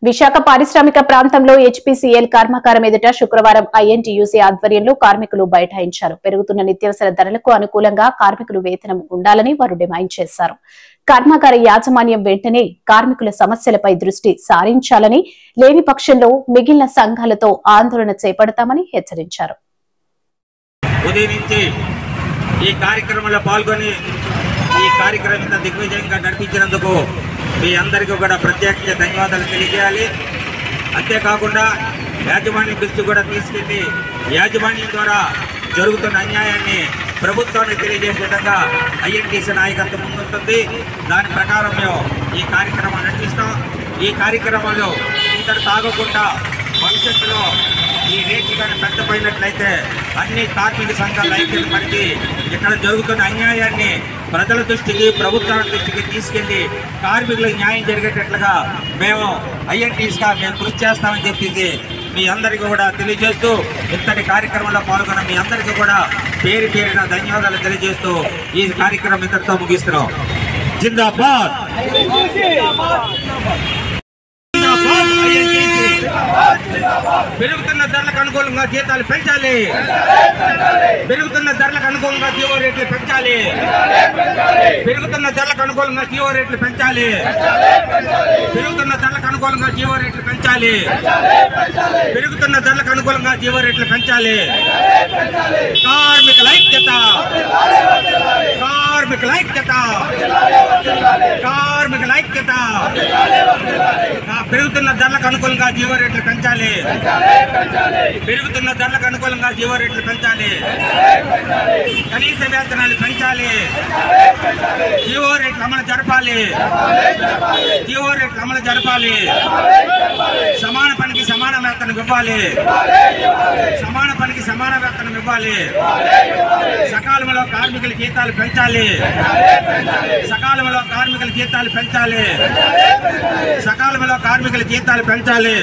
విశాఖ పారిశ్రామిక ప్రాంతంలో హెచ్పీసీఎల్ కర్మాగారం ఎదుట శుక్రవారం ఐఎన్టీయూసీ ఆధ్వర్యంలో కార్మికులు బైఠాయించారు. పెరుగుతున్న నిత్యావసర ధరలకు అనుకూలంగా కార్మికులు వేతనం ఉండాలని వారు డిమాండ్ చేశారు. కర్మాగార యాజమాన్యం వెంటనే కార్మికుల సమస్యలపై దృష్టి సారించాలని, లేని పక్షంలో మిగిలిన సంఘాలతో ఆందోళన చేపడతామని హెచ్చరించారు. ఈ కార్యక్రమంలో పాల్గొని ఈ కార్యక్రమం దిగ్విజయంగా నడిపించినందుకు మీ అందరికీ కూడా ప్రత్యేకంగా ధన్యవాదాలు తెలియజేయాలి. అంతేకాకుండా యాజమాన్యం దృష్టి కూడా తీసుకెళ్లి యాజమాన్యం ద్వారా జరుగుతున్న అన్యాయాన్ని ప్రభుత్వానికి తెలియజేసే విధంగా ఐఎన్టీసీ నాయకత్వం ముందుంటుంది. దాని ప్రకారం మేము ఈ కార్యక్రమాన్ని నడిపిస్తాం. ఈ కార్యక్రమంలో ఇంతటి తాగకుండా భవిష్యత్తులో ఈ రేట్లు కానీ పెద్దపోయినట్లయితే అన్ని కార్మిక సంఘాల ఐక్యత పడితే ఇక్కడ జరుగుతున్న అన్యాయాన్ని ప్రజల దృష్టికి, ప్రభుత్వాల దృష్టికి తీసుకెళ్లి కార్మికులకు న్యాయం జరిగేటట్లుగా మేము ఐఎన్టీసీగా మేము కృషి చేస్తామని చెప్పేసి మీ అందరికీ కూడా తెలియజేస్తూ, ఇంతటి కార్యక్రమంలో పాల్గొన్న మీ అందరికీ కూడా పేరు పేరున ధన్యవాదాలు తెలియజేస్తూ ఈ కార్యక్రమం ఇంతటితో ముగిస్తున్నాం. జిందాబాద్. పెరుగుతున్న ధరలకు అనుకూలంగా జీతాలు పెంచాలి. పెరుగుతున్న ధరలకు అనుకూలంగా జీవో రేట్లు పెంచాలి. పెరుగుతున్న ధరలకు అనుకూలంగా జీవో రేట్లు పెంచాలి. పెరుగుతున్న ధరలకు అనుకూలంగా జీవో రేట్లు పెంచాలి. పెరుగుతున్న ధరలకు అనుకూలంగా జీవో రేట్లు పెంచాలి. కార్మికుల ఐక్యత, కార్మికుల ఐక్యత, కార్మికుల ఐక్యత. పెరుగుతున్న ధరలకు అనుకూలంగా జీవో రేట్లు పెంచాలి. పెరుగుతున్న ధరలకు అనుకూలంగా జీవో రేట్లు పెంచాలి. కనీస వేతనాలు పెంచాలి. జీవో రేట్లు అమలు జరపాలి. జీవో రేట్లు అమలు జరపాలి. సమాన పనికి సమాన వేతనం ఇవ్వాలి. సమాన పనికి సమాన వేతనం ఇవ్వాలి. సకాలంలో కార్మికుల జీతాలు పెంచాలి. సకాలంలో కార్మికుల జీతాలు పెంచాలి. సకాలంలో కార్మికుల జీతాలు పెంచాలి.